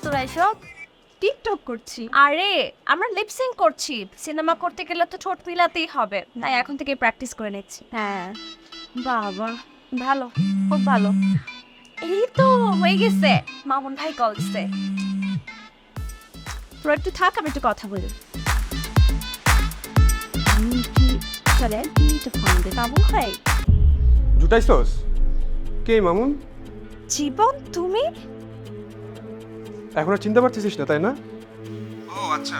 তোরা এসব? টিকটক করছি। আরে আমরা লিপসিং করছি, সিনেমা করতে গেলে তো ঠোঁট মিলাতেই হবে, তাই এখন থেকে প্র্যাকটিস করে নিচ্ছি। হ্যাঁ, বাবা ভালো, খুব ভালো। এই তো হয়ে গেছে, মামুন ভাই কল দিছে। তোরা একটু থাক, আমি একটু কথা বলি। মামুন ভাই। জুটাইছস? কে মামুন? জীবন, তুমি? এখন আর চিনতে পারছিস না তাই না? ও আচ্ছা,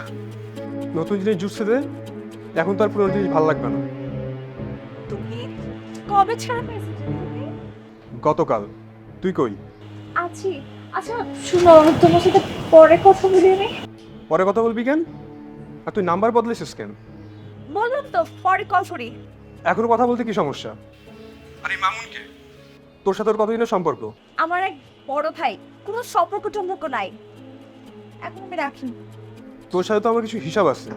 নতুন জিনিস জুটছে দে, এখন তো আর পুরনো জিনিস ভালো লাগবে না। তুমি কবে ছাড়া পেয়েছো তুমি? গতকাল। তুই কই? আছি। আচ্ছা শুনো, তোমার সাথে পরে কথা বলি আমি। পরে কথা বলবি কেন? আর তুই নাম্বার বদলেছিস কেন? বললাম তো পরে কল করি। এখনো কথা বলতে কি সমস্যা? আরে মামুন কে? তোর সাথে ওর কতদিনের সম্পর্ক? আমার এক বড় ভাই, কোনো সম্পর্ক টম্পর্ক নাই, এখন আমি রাখি। তোর সাথে তো আমার কিছু হিসাব আছে।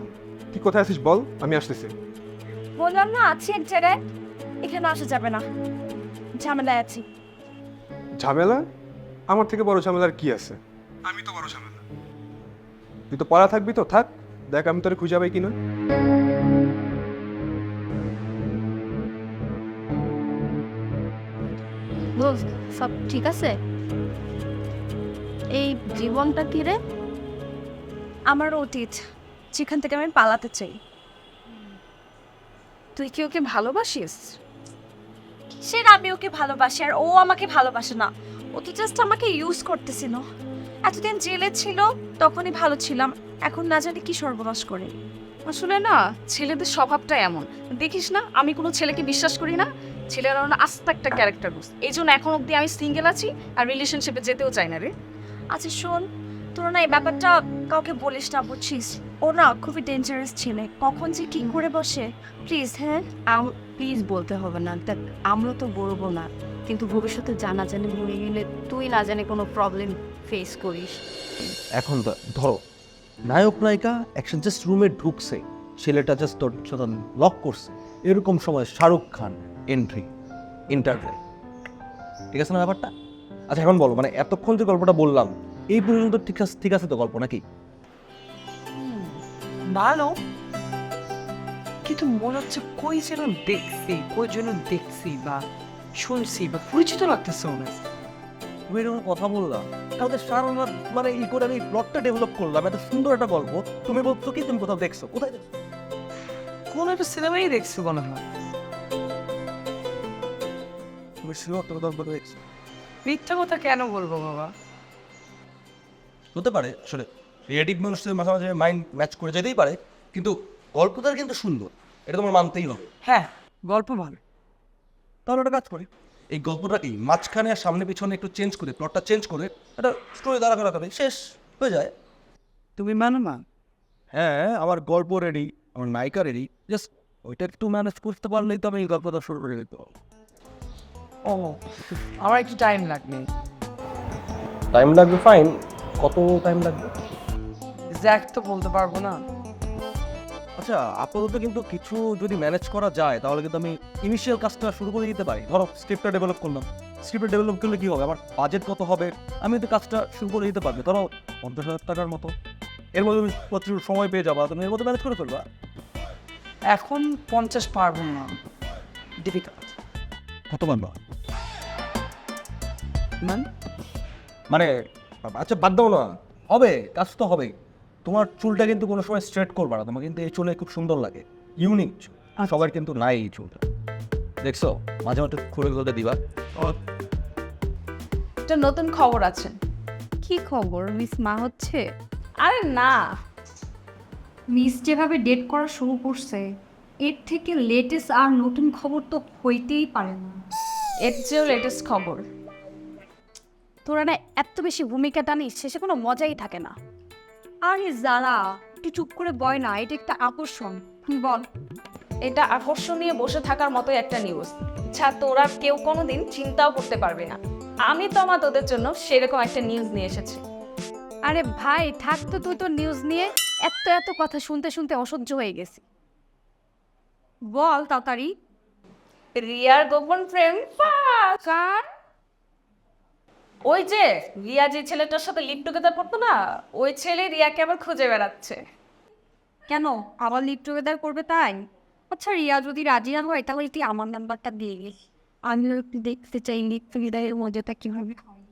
তুই কোথায় আছিস বল, আমি আসতেছি। বললাম না আছি এক জায়গায়, এখানে আসা যাবে না, ঝামেলায় আছি। ঝামেলা? আমার থেকে বড় ঝামেলার কি আছে? আমি তো বড় ঝামেলা। তুই তো পড়া থাকবি তো থাক, দেখ আমি তোরে খুঁজে পাই কিনা। দোস্ত সব ঠিক আছে? এই জীবনটা কি রে? আমার অতীত, যেখান থেকে আমি পালাতে চাই। তুই কি ওকে ভালোবাসিস? কিসের আমি ওকে ভালোবাসি আর ও আমাকে ভালোবাসে না? ও তো জাস্ট আমাকে ইউজ করতেছিল। এতদিন জেলে ছিল, তখনই ভালো ছিলাম, এখন না জানি কি সর্বনাশ করে। আসলে না, ছেলেদের স্বভাবটা এমন। দেখিস না, আমি কোনো ছেলেকে বিশ্বাস করি না। ছেলেরা না আস্ত একটা ক্যারেক্টার বুঝ, এই জন্য এখন অব্দি আমি সিঙ্গেল আছি আর রিলেশনশিপে যেতেও চাই না রে। আচ্ছা শোন, তোরা না এই ব্যাপারটা কাউকে বলিস না, বুঝছিস? ও না খুবই ডেঞ্জারাস ছেলে, কখন যে কি করে বসে। প্লিজ। হ্যাঁ প্লিজ বলতে হবে না, দেখ আমরা তো বলবো না, কিন্তু ভবিষ্যতে জানা জানি মরে গেলে তুই না জানি কোনো প্রবলেম ফেস করিস। এখন ধরো নায়ক নায়িকা একসাথে জাস্ট রুমে ঢুকছে, ছেলেটা জাস্ট তোর সাথে লক করছে, এরকম সময় শাহরুখ খান এন্ট্রি, ইন্টারভেল, ঠিক আছে না ব্যাপারটা? আচ্ছা এখন বলো, মানে এতক্ষণ যে গল্পটা বললাম এই পর্যন্ত ঠিক আছে তো গল্প নাকি? ভালো, কিন্তু মনে হচ্ছে কই যেন দেখছি, কই যেন দেখছি বা শুনছি বা পরিচিত লাগতেছে অনেক। তুমি এরকম কথা বললাম, তাহলে সারা রাত মানে ই করে আমি প্লটটা ডেভেলপ করলাম, এত সুন্দর একটা গল্প, তুমি বলছো কি তুমি কোথাও দেখছো? কোথায় দেখছো? কোন একটা সিনেমাই দেখছি মনে হয়। তুমি শিওর তুমি গল্প দেখছো? মিথ্যা কথা কেন বলবো বাবা? হতে পারে, আসলে ক্রিয়েটিভ মানুষদের মাঝে মাঝে মাইন্ড ম্যাচ করে যেতেই পারে, কিন্তু গল্পটার কিন্তু সুন্দর, এটা তোমার মানতেই হবে। হ্যাঁ, গল্প ভালো। তাহলে একটা কাজ করি, এই গল্পটাকেই মাঝখানে আর সামনে পিছনে একটু চেঞ্জ করে, প্লটটা চেঞ্জ করে একটা স্টোরি দাঁড়া করা করে শেষ হয়ে যায়। তুমি মানো না? হ্যাঁ, আমার গল্প রেডি, আমার নায়িকা রেডি, জাস্ট ওইটা একটু ম্যানেজ করতে পারলেই তো আমি এই গল্পটা শুরু করে দিতে পারবো। ও, আমার একটু টাইম লাগবে। টাইম লাগবে, ফাইন। কত টাইম লাগবে? এক্স্যাক্ট তো বলতে পারবো না। আচ্ছা আপাতত কিন্তু কিছু যদি ম্যানেজ করা যায় তাহলে কিন্তু আমি ইনিশিয়াল কাজটা শুরু করে দিতে পারি। ধরো স্ক্রিপ্টটা ডেভেলপ করলাম, স্ক্রিপ্টটা ডেভেলপ করলে কি হবে, আমার বাজেট কত হবে, আমি তো কাজটা শুরু করে দিতে পারবো। ধরো 50,000 টাকার মতো, এর মধ্যে তুমি প্রচুর সময় পেয়ে যাবা, তুমি এর মধ্যে ম্যানেজ করে ফেলবা। এখন 50 পারবো না, ডিফিকাল্ট। কত মানবা? মান মানে আচ্ছা বাদ দাও না, হবে, কাজ তো হবে। তোমার চুলটা কিন্তু কোনো সময় স্ট্রেট করবা না, তোমার কিন্তু এই চুলে খুব সুন্দর লাগে, ইউনিক চুল, সবার কিন্তু নাই এই চুলটা, দেখছো? মাঝে মাঝে খুলে খুলে দিবা। একটা নতুন খবর আছে। কি খবর? মিস মা হচ্ছে? আরে না, মিস যেভাবে ডেট করা শুরু করছে, এর থেকে লেটেস্ট আর নতুন খবর তো হইতেই পারে না। এর চেয়েও লেটেস্ট খবর। তোরা না এত বেশি ভূমিকা টানিস, শেষে কোনো মজাই থাকে না। আরে যারা একটু চুপ করে বয় না, এটা একটা আকর্ষণ। তুই বল। এটা আকর্ষণীয় বসে থাকার মতো একটা নিউজ, যা তোরা কেউ কোনোদিন চিন্তাও করতে পারবে না। আমি তো আমার তোদের জন্য সেরকম একটা নিউজ নিয়ে এসেছি। আরে ভাই থাক তো, তুই তো নিউজ নিয়ে এত এত কথা শুনতে শুনতে অসহ্য হয়ে গেছি। বল তাড়াতাড়ি। রিয়ার গোপন প্রেম ফাঁস। কার? ওই যে রিয়া যে ছেলেটার সাথে লিভ টুগেদার করতো না, ওই ছেলে রিয়াকে আবার খুঁজে বেড়াচ্ছে। কেন আবার লিভ টুগেদার করবে তাই? আচ্ছা রিয়া যদি রাজি না হয় তাহলে তুই আমার নাম্বারটা দিয়ে গেস, আমিও একটু দেখতে চাই লিভ টুগেদারের মজাটা কিভাবে হয়।